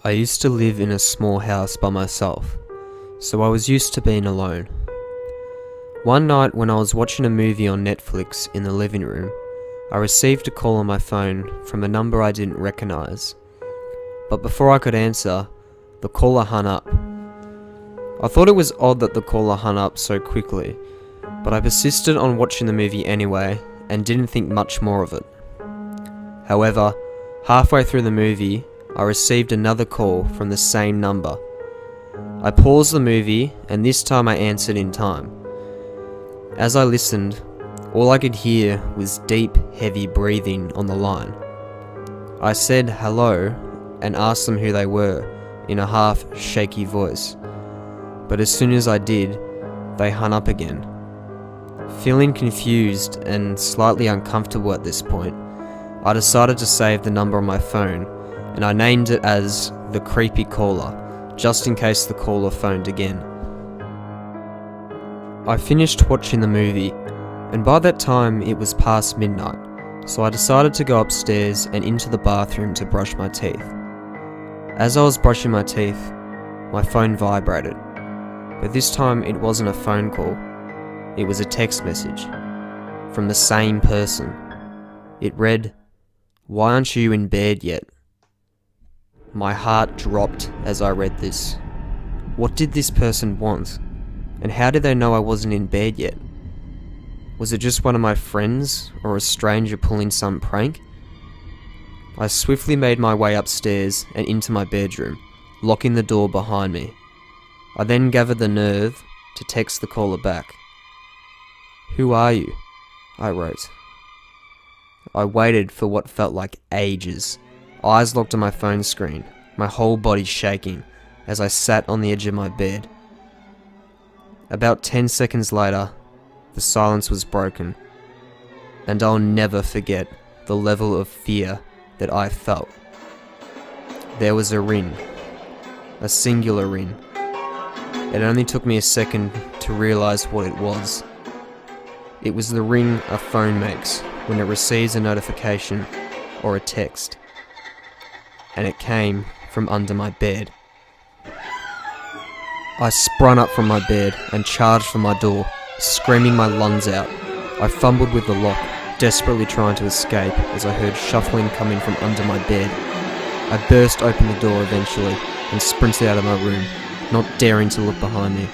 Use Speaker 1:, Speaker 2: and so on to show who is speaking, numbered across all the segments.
Speaker 1: I used to live in a small house by myself, so I was used to being alone. One night when I was watching a movie on Netflix in the living room, I received a call on my phone from a number I didn't recognise. But before I could answer, the caller hung up. I thought it was odd that the caller hung up so quickly, but I persisted on watching the movie anyway and didn't think much more of it. However, halfway through the movie, I received another call from the same number. I paused the movie and this time I answered in time. As I listened, all I could hear was deep, heavy breathing on the line. I said hello and asked them who they were in a half shaky voice, but as soon as I did, they hung up again. Feeling confused and slightly uncomfortable at this point, I decided to save the number on my phone and I named it as the creepy caller, just in case the caller phoned again. I finished watching the movie, and by that time it was past midnight, so I decided to go upstairs and into the bathroom to brush my teeth. As I was brushing my teeth, my phone vibrated, but this time it wasn't a phone call, it was a text message from the same person. It read, "Why aren't you in bed yet?" My heart dropped as I read this. What did this person want? And how did they know I wasn't in bed yet? Was it just one of my friends or a stranger pulling some prank? I swiftly made my way upstairs and into my bedroom, locking the door behind me. I then gathered the nerve to text the caller back. "Who are you?" I wrote. I waited for what felt like ages, eyes locked on my phone screen, my whole body shaking as I sat on the edge of my bed. About 10 seconds later, the silence was broken, and I'll never forget the level of fear that I felt. There was a ring, a singular ring. It only took me a second to realise what it was. It was the ring a phone makes when it receives a notification or a text, and it came from under my bed. I sprung up from my bed and charged for my door, screaming my lungs out. I fumbled with the lock, desperately trying to escape as I heard shuffling coming from under my bed. I burst open the door eventually and sprinted out of my room, not daring to look behind me.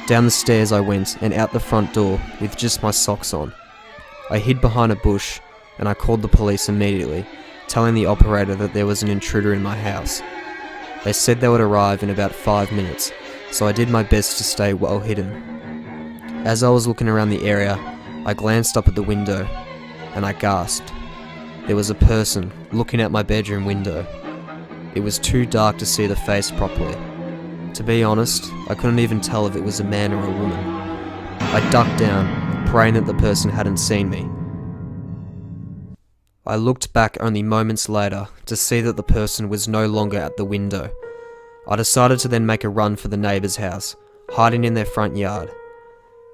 Speaker 1: Down the stairs I went and out the front door with just my socks on. I hid behind a bush and I called the police immediately, telling the operator that there was an intruder in my house. They said they would arrive in about 5 minutes, so I did my best to stay well hidden. As I was looking around the area, I glanced up at the window and I gasped. There was a person looking out my bedroom window. It was too dark to see the face properly. To be honest, I couldn't even tell if it was a man or a woman. I ducked down, praying that the person hadn't seen me. I looked back only moments later to see that the person was no longer at the window. I decided to then make a run for the neighbour's house, hiding in their front yard.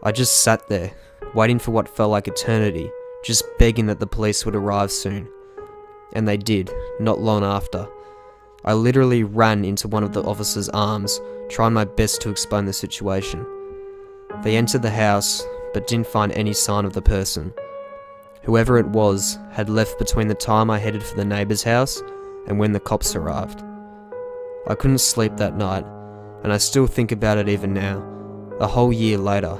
Speaker 1: I just sat there, waiting for what felt like eternity, just begging that the police would arrive soon. And they did, not long after. I literally ran into one of the officers' arms, trying my best to explain the situation. They entered the house, but didn't find any sign of the person. Whoever it was had left between the time I headed for the neighbour's house and when the cops arrived. I couldn't sleep that night, and I still think about it even now, a whole year later.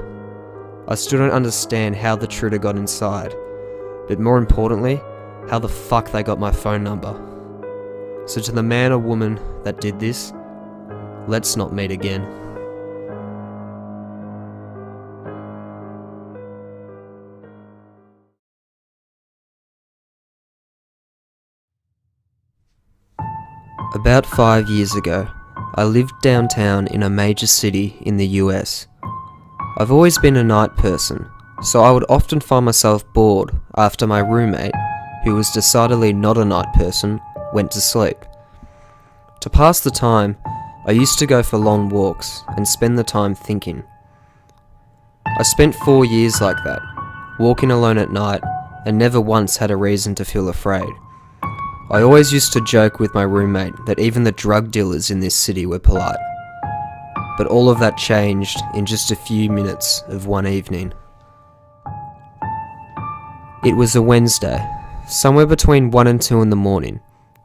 Speaker 1: I still don't understand how the intruder got inside, but more importantly, how the fuck they got my phone number. So to the man or woman that did this, let's not meet again. About 5 years ago, I lived downtown in a major city in the US. I've always been a night person, so I would often find myself bored after my roommate, who was decidedly not a night person, went to sleep. To pass the time, I used to go for long walks and spend the time thinking. I spent 4 years like that, walking alone at night, and never once had a reason to feel afraid. I always used to joke with my roommate that even the drug dealers in this city were polite. But all of that changed in just a few minutes of one evening. It was a Wednesday, somewhere between 1 and 2 in the morning,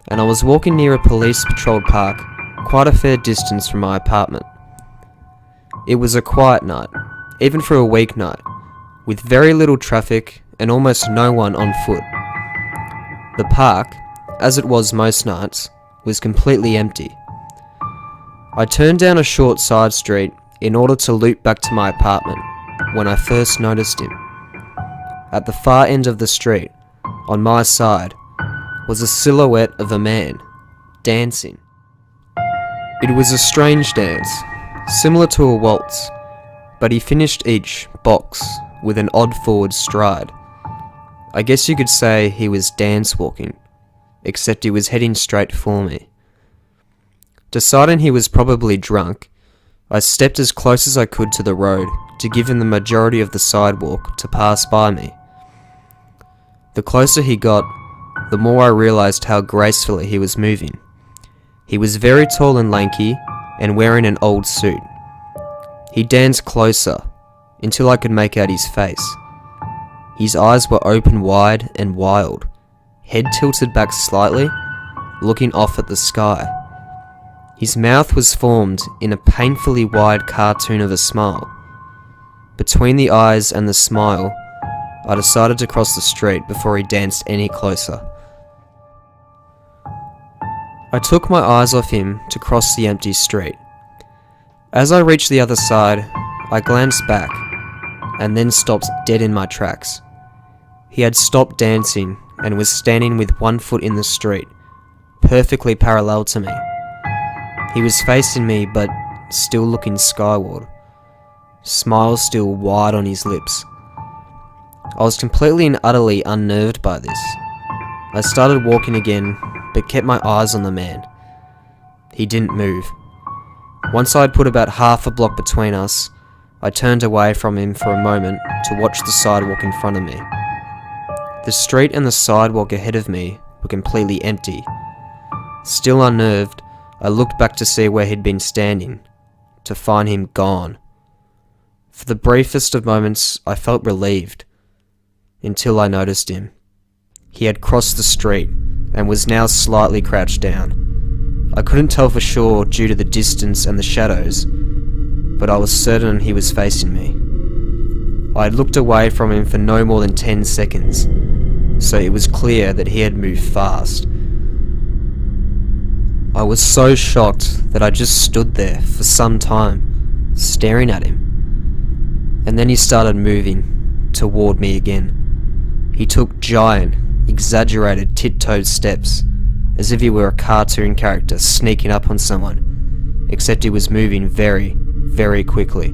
Speaker 1: and I was walking near a police-patrolled park quite a fair distance from my apartment. It was a quiet night, even for a weeknight, with very little traffic and almost no one on foot. The park, as it was most nights, was completely empty. I turned down a short side street in order to loop back to my apartment when I first noticed him. At the far end of the street, on my side, was a silhouette of a man, dancing. It was a strange dance, similar to a waltz, but he finished each box with an odd forward stride. I guess you could say he was dance walking, except he was heading straight for me. Deciding he was probably drunk, I stepped as close as I could to the road to give him the majority of the sidewalk to pass by me. The closer he got, the more I realised how gracefully he was moving. He was very tall and lanky, and wearing an old suit. He danced closer, until I could make out his face. His eyes were open wide and wild, head tilted back slightly, looking off at the sky. His mouth was formed in a painfully wide cartoon of a smile. Between the eyes and the smile, I decided to cross the street before he danced any closer. I took my eyes off him to cross the empty street. As I reached the other side, I glanced back, and then stopped dead in my tracks. He had stopped dancing and was standing with one foot in the street, perfectly parallel to me. He was facing me, but still looking skyward, smile still wide on his lips. I was completely and utterly unnerved by this. I started walking again, but kept my eyes on the man. He didn't move. Once I had put about half a block between us, I turned away from him for a moment to watch the sidewalk in front of me. The street and the sidewalk ahead of me were completely empty. Still unnerved, I looked back to see where he'd been standing, to find him gone. For the briefest of moments, I felt relieved, until I noticed him. He had crossed the street, and was now slightly crouched down. I couldn't tell for sure due to the distance and the shadows, but I was certain he was facing me. I had looked away from him for no more than 10 seconds, so it was clear that he had moved fast. I was so shocked that I just stood there for some time, staring at him. And then he started moving toward me again. He took giant, exaggerated tiptoed steps, as if he were a cartoon character sneaking up on someone, except he was moving very, very quickly.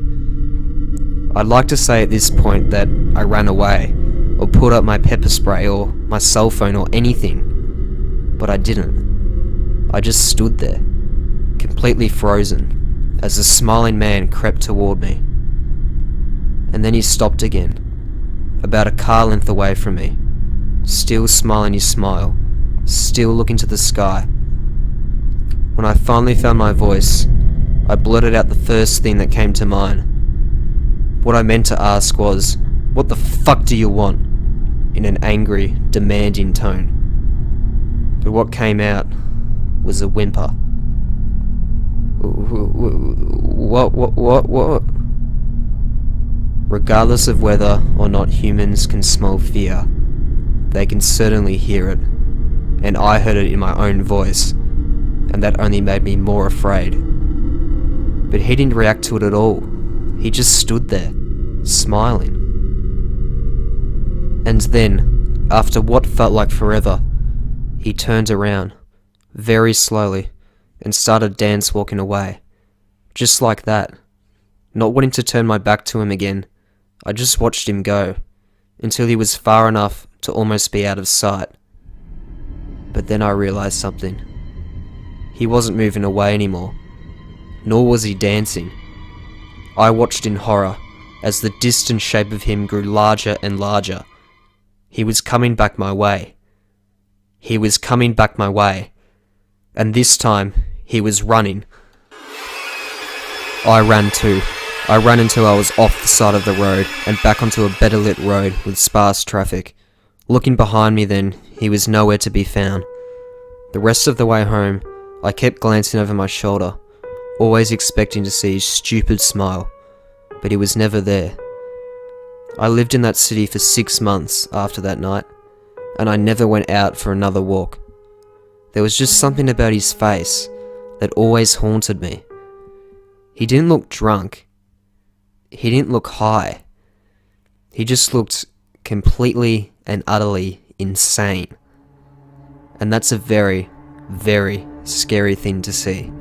Speaker 1: I'd like to say at this point that I ran away, or pulled up my pepper spray, or my cell phone, or anything, but I didn't. I just stood there, completely frozen, as the smiling man crept toward me. And then he stopped again, about a car length away from me, still smiling his smile, still looking to the sky. When I finally found my voice, I blurted out the first thing that came to mind. What I meant to ask was, "What the fuck do you want?" in an angry, demanding tone. But what came out was a whimper. What? Regardless of whether or not humans can smell fear, they can certainly hear it, and I heard it in my own voice, and that only made me more afraid. But he didn't react to it at all. He just stood there, smiling. And then, after what felt like forever, he turned around, very slowly, and started dance walking away. Just like that. Not wanting to turn my back to him again, I just watched him go, until he was far enough to almost be out of sight. But then I realised something. He wasn't moving away anymore, nor was he dancing. I watched in horror as the distant shape of him grew larger and larger. He was coming back my way. He was coming back my way, and this time he was running. I ran too. I ran until I was off the side of the road and back onto a better lit road with sparse traffic. Looking behind me then, he was nowhere to be found. The rest of the way home, I kept glancing over my shoulder, always expecting to see his stupid smile, but he was never there. I lived in that city for 6 months after that night, and I never went out for another walk. There was just something about his face that always haunted me. He didn't look drunk. He didn't look high. He just looked completely and utterly insane. And that's a very, very scary thing to see.